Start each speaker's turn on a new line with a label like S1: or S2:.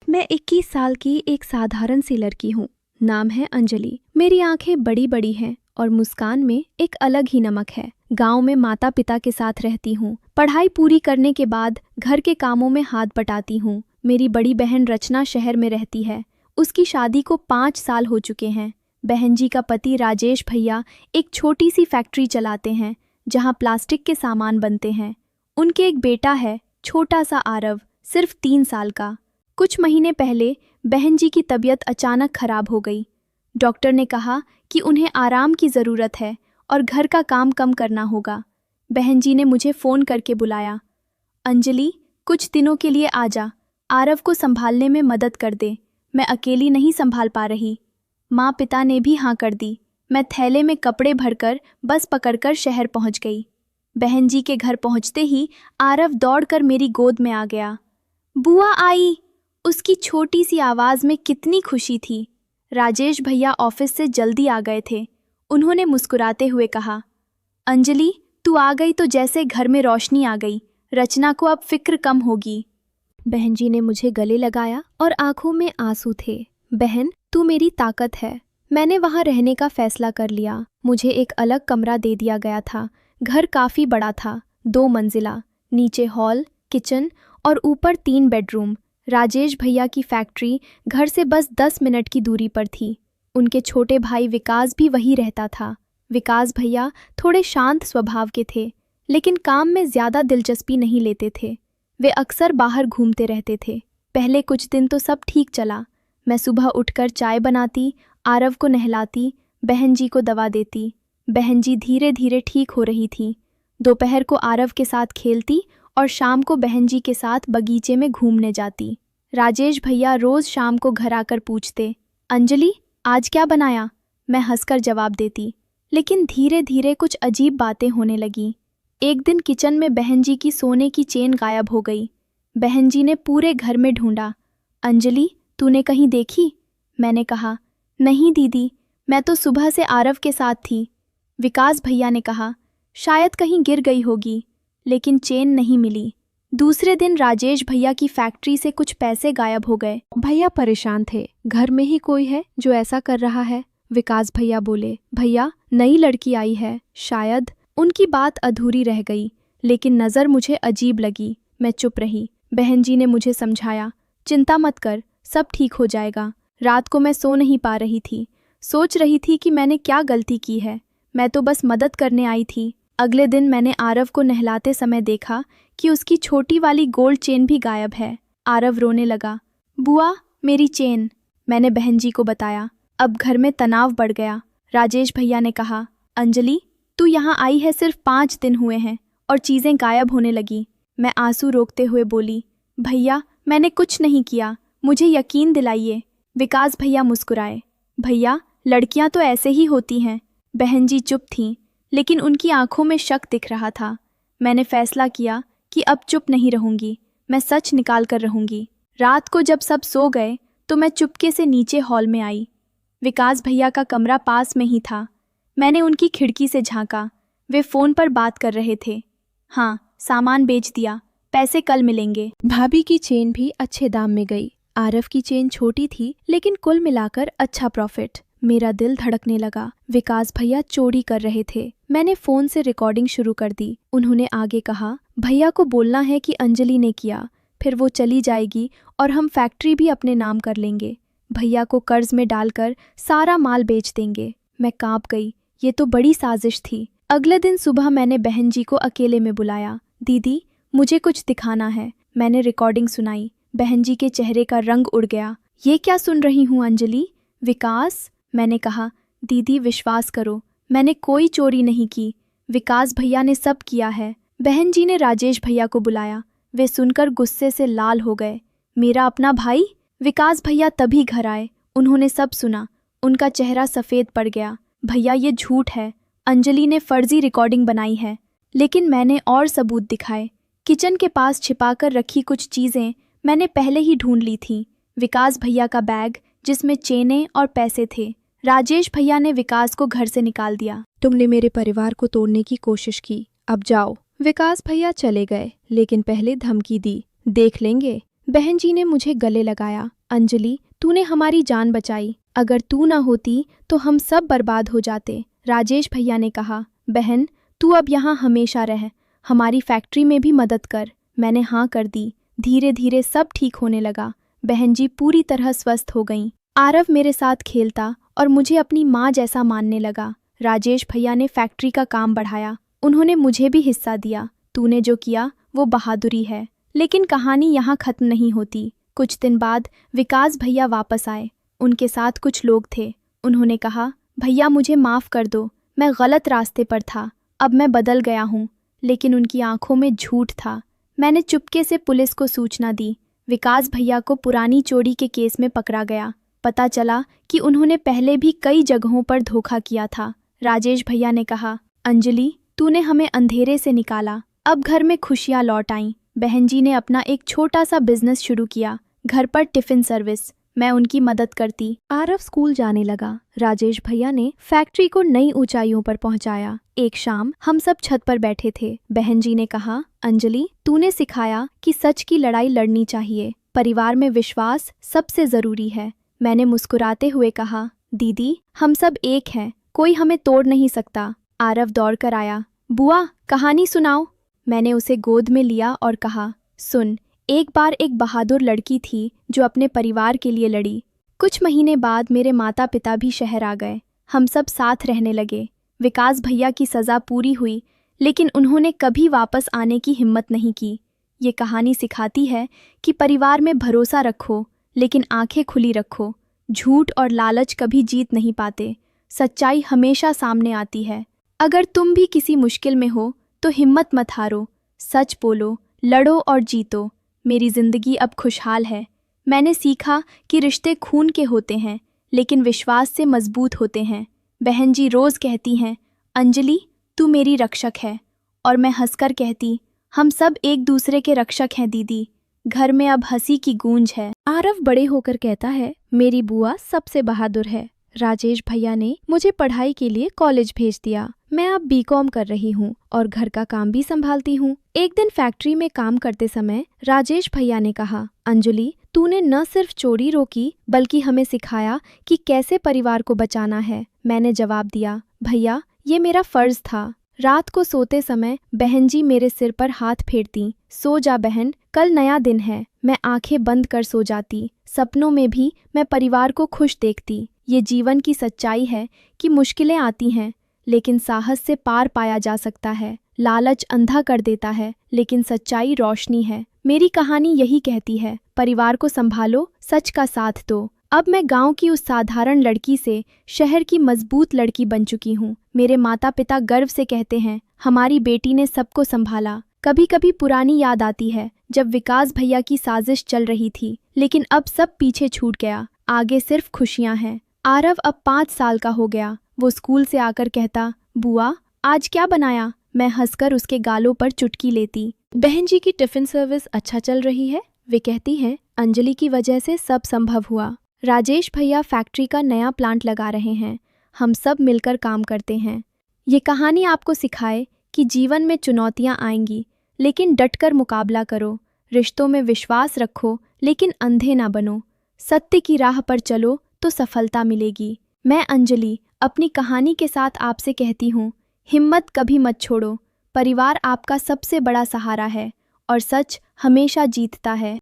S1: मैं 21 साल की एक साधारण सी लड़की हूँ। नाम है अंजलि। मेरी आंखें बड़ी बड़ी हैं और मुस्कान में एक अलग ही नमक है। गांव में माता पिता के साथ रहती हूँ। पढ़ाई पूरी करने के बाद घर के कामों में हाथ बटाती हूँ। मेरी बड़ी बहन रचना शहर में रहती है। उसकी शादी को 5 साल हो चुके हैं। बहन जी का पति राजेश भैया एक छोटी सी फैक्ट्री चलाते हैं जहाँ प्लास्टिक के सामान बनते हैं। उनके एक बेटा है, छोटा सा आरव, सिर्फ 3 साल का। कुछ महीने पहले बहन जी की तबीयत अचानक खराब हो गई। डॉक्टर ने कहा कि उन्हें आराम की ज़रूरत है और घर का काम कम करना होगा। बहन जी ने मुझे फ़ोन करके बुलाया। अंजलि, कुछ दिनों के लिए आ जा, आरव को संभालने में मदद कर दे, मैं अकेली नहीं संभाल पा रही। माँ पिता ने भी हाँ कर दी। मैं थैले में कपड़े भरकर बस पकड़कर शहर पहुँच गई। बहन जी के घर पहुँचते ही आरव दौड़कर मेरी गोद में आ गया। बुआ आई, उसकी छोटी सी आवाज़ में कितनी खुशी थी। राजेश भैया ऑफिस से जल्दी आ गए थे। उन्होंने मुस्कुराते हुए कहा, अंजलि, तू आ गई तो जैसे घर में रोशनी आ गई। रचना को अब फिक्र कम होगी। बहन जी ने मुझे गले लगाया और आंखों में आंसू थे। बहन, तू मेरी ताकत है। मैंने वहाँ रहने का फैसला कर लिया। मुझे एक अलग कमरा दे दिया गया था। घर काफ़ी बड़ा था, 2 मंजिला, नीचे हॉल, किचन और ऊपर 3 बेडरूम। राजेश भैया की फैक्ट्री घर से बस 10 मिनट की दूरी पर थी। उनके छोटे भाई विकास भी वहीं रहता था। विकास भैया थोड़े शांत स्वभाव के थे, लेकिन काम में ज़्यादा दिलचस्पी नहीं लेते थे। वे अक्सर बाहर घूमते रहते थे। पहले कुछ दिन तो सब ठीक चला। मैं सुबह उठकर चाय बनाती, आरव को नहलाती, बहन जी को दवा देती। बहन जी धीरे धीरे ठीक हो रही थी। दोपहर को आरव के साथ खेलती और शाम को बहन जी के साथ बगीचे में घूमने जाती। राजेश भैया रोज़ शाम को घर आकर पूछते, अंजलि, आज क्या बनाया? मैं हंसकर जवाब देती। लेकिन धीरे धीरे कुछ अजीब बातें होने लगीं। एक दिन किचन में बहन जी की सोने की चेन गायब हो गई। बहन जी ने पूरे घर में ढूंढा। अंजलि, तूने कहीं देखी? मैंने कहा, नहीं दीदी, मैं तो सुबह से आरव के साथ थी। विकास भैया ने कहा, शायद कहीं गिर गई होगी, लेकिन चेन नहीं मिली। दूसरे दिन राजेश भैया की फैक्ट्री से कुछ पैसे गायब हो गए। भैया परेशान थे। घर में ही कोई है जो ऐसा कर रहा है? विकास भैया बोले, भैया, नई लड़की आई है, शायद। उनकी बात अधूरी रह गई, लेकिन नज़र मुझे अजीब लगी। मैं चुप रही। बहन जी ने मुझे समझाया, चिंता मत कर, सब ठीक हो जाएगा। रात को मैं सो नहीं पा रही थी। सोच रही थी कि मैंने क्या गलती की है। मैं तो बस मदद करने आई थी। अगले दिन मैंने आरव को नहलाते समय देखा कि उसकी छोटी वाली गोल्ड चेन भी गायब है। आरव रोने लगा। बुआ, मेरी चेन। मैंने बहन जी को बताया। अब घर में तनाव बढ़ गया। राजेश भैया ने कहा, अंजलि, तू यहाँ आई है सिर्फ 5 दिन हुए हैं और चीज़ें गायब होने लगी। मैं आंसू रोकते हुए बोली, भैया, मैंने कुछ नहीं किया, मुझे यकीन दिलाइए। विकास भैया मुस्कुराए। भैया, लड़कियां तो ऐसे ही होती हैं। बहन जी चुप थीं, लेकिन उनकी आंखों में शक दिख रहा था। मैंने फैसला किया कि अब चुप नहीं रहूंगी, मैं सच निकाल कर रहूंगी। रात को जब सब सो गए तो मैं चुपके से नीचे हॉल में आई। विकास भैया का कमरा पास में ही था। मैंने उनकी खिड़की से झांका। वे फ़ोन पर बात कर रहे थे। हाँ, सामान बेच दिया, पैसे कल मिलेंगे। भाभी की चेन भी अच्छे दाम में गई। आरव की चेन छोटी थी, लेकिन कुल मिलाकर अच्छा प्रॉफिट। मेरा दिल धड़कने लगा। विकास भैया चोरी कर रहे थे। मैंने फ़ोन से रिकॉर्डिंग शुरू कर दी। उन्होंने आगे कहा, भैया को बोलना है कि अंजलि ने किया, फिर वो चली जाएगी और हम फैक्ट्री भी अपने नाम कर लेंगे। भैया को कर्ज में डालकर सारा माल बेच देंगे। मैं कांप गई। ये तो बड़ी साजिश थी। अगले दिन सुबह मैंने बहन जी को अकेले में बुलाया। दीदी, मुझे कुछ दिखाना है। मैंने रिकॉर्डिंग सुनाई। बहन जी के चेहरे का रंग उड़ गया। ये क्या सुन रही हूँ अंजलि? विकास, मैंने कहा, दीदी विश्वास करो, मैंने कोई चोरी नहीं की। विकास भैया ने सब किया है। बहन जी ने राजेश भैया को बुलाया। वे सुनकर गुस्से से लाल हो गए। मेरा अपना भाई? विकास भैया तभी घर आए। उन्होंने सब सुना। उनका चेहरा सफ़ेद पड़ गया। भैया, ये झूठ है। अंजलि ने फर्जी रिकॉर्डिंग बनाई है। लेकिन मैंने और सबूत दिखाए। किचन के पास छिपाकर रखी कुछ चीज़ें मैंने पहले ही ढूंढ ली थी। विकास भैया का बैग जिसमें चेनें और पैसे थे। राजेश भैया ने विकास को घर से निकाल दिया। तुमने मेरे परिवार को तोड़ने की कोशिश की, अब जाओ। विकास भैया चले गए, लेकिन पहले धमकी दी, देख लेंगे, बहन जी ने मुझे गले लगाया। अंजलि, तूने हमारी जान बचाई। अगर तू ना होती तो हम सब बर्बाद हो जाते। राजेश भैया ने कहा, बहन तू अब यहाँ हमेशा रह, हमारी फैक्ट्री में भी मदद कर। मैंने हाँ कर दी। धीरे धीरे सब ठीक होने लगा। बहन जी पूरी तरह स्वस्थ हो गईं। आरव मेरे साथ खेलता और मुझे अपनी माँ जैसा मानने लगा। राजेश भैया ने फैक्ट्री का काम बढ़ाया। उन्होंने मुझे भी हिस्सा दिया। तूने जो किया वो बहादुरी है। लेकिन कहानी यहाँ खत्म नहीं होती। कुछ दिन बाद विकास भैया वापस आए। उनके साथ कुछ लोग थे। उन्होंने कहा, भैया मुझे माफ़ कर दो, मैं गलत रास्ते पर था, अब मैं बदल गया हूँ। लेकिन उनकी आंखों में झूठ था। मैंने चुपके से पुलिस को सूचना दी। विकास भैया को पुरानी चोरी के केस में पकड़ा गया। पता चला कि उन्होंने पहले भी कई जगहों पर धोखा किया था। राजेश भैया ने कहा, अंजलि तूने हमें अंधेरे से निकाला, अब घर में खुशियाँ लौट आईं। बहन जी ने अपना एक छोटा सा बिजनेस शुरू किया, घर पर टिफ़िन सर्विस। मैं उनकी मदद करती। आरव स्कूल जाने लगा। राजेश भैया ने फैक्ट्री को नई ऊंचाइयों पर पहुंचाया। एक शाम हम सब छत पर बैठे थे। बहन जी ने कहा, अंजलि तूने सिखाया कि सच की लड़ाई लड़नी चाहिए, परिवार में विश्वास सबसे ज़रूरी है। मैंने मुस्कुराते हुए कहा, दीदी हम सब एक हैं, कोई हमें तोड़ नहीं सकता। आरव दौड़कर आया, बुआ कहानी सुनाओ। मैंने उसे गोद में लिया और कहा, सुन, एक बार एक बहादुर लड़की थी जो अपने परिवार के लिए लड़ी। कुछ महीने बाद मेरे माता पिता भी शहर आ गए। हम सब साथ रहने लगे। विकास भैया की सज़ा पूरी हुई, लेकिन उन्होंने कभी वापस आने की हिम्मत नहीं की। ये कहानी सिखाती है कि परिवार में भरोसा रखो, लेकिन आंखें खुली रखो। झूठ और लालच कभी जीत नहीं पाते, सच्चाई हमेशा सामने आती है। अगर तुम भी किसी मुश्किल में हो तो हिम्मत मत हारो, सच बोलो, लड़ो और जीतो। मेरी ज़िंदगी अब खुशहाल है। मैंने सीखा कि रिश्ते खून के होते हैं, लेकिन विश्वास से मजबूत होते हैं। बहन जी रोज़ कहती हैं, अंजलि तू मेरी रक्षक है, और मैं हंसकर कहती, हम सब एक दूसरे के रक्षक हैं दीदी। घर में अब हंसी की गूंज है। आरव बड़े होकर कहता है, मेरी बुआ सबसे बहादुर है। राजेश भैया ने मुझे पढ़ाई के लिए कॉलेज भेज दिया। मैं अब बीकॉम कर रही हूँ और घर का काम भी संभालती हूँ। एक दिन फैक्ट्री में काम करते समय राजेश भैया ने कहा, अंजलि तूने न सिर्फ चोरी रोकी बल्कि हमें सिखाया कि कैसे परिवार को बचाना है। मैंने जवाब दिया, भैया ये मेरा फर्ज था। रात को सोते समय बहन जी मेरे सिर पर हाथ फेरती, सो जा बहन, कल नया दिन है। मैं आंखें बंद कर सो जाती। सपनों में भी मैं परिवार को खुश देखती। ये जीवन की सच्चाई है कि मुश्किलें आती हैं, लेकिन साहस से पार पाया जा सकता है। लालच अंधा कर देता है, लेकिन सच्चाई रोशनी है। मेरी कहानी यही कहती है, परिवार को संभालो, सच का साथ दो। अब मैं गांव की उस साधारण लड़की से शहर की मजबूत लड़की बन चुकी हूँ। मेरे माता पिता गर्व से कहते हैं, हमारी बेटी ने सबको संभाला। कभी कभी पुरानी याद आती है जब विकास भैया की साजिश चल रही थी, लेकिन अब सब पीछे छूट गया। आगे सिर्फ खुशियाँ हैं। आरव अब 5 साल का हो गया। वो स्कूल से आकर कहता, बुआ आज क्या बनाया? मैं हंसकर उसके गालों पर चुटकी लेती। बहन जी की टिफ़िन सर्विस अच्छा चल रही है। वे कहती हैं, अंजलि की वजह से सब संभव हुआ। राजेश भैया फैक्ट्री का नया प्लांट लगा रहे हैं। हम सब मिलकर काम करते हैं। ये कहानी आपको सिखाए कि जीवन में चुनौतियाँ आएंगी, लेकिन डटकर मुकाबला करो। रिश्तों में विश्वास रखो, लेकिन अंधे ना बनो। सत्य की राह पर चलो तो सफलता मिलेगी। मैं अंजलि अपनी कहानी के साथ आपसे कहती हूँ, हिम्मत कभी मत छोड़ो। परिवार आपका सबसे बड़ा सहारा है और सच हमेशा जीतता है।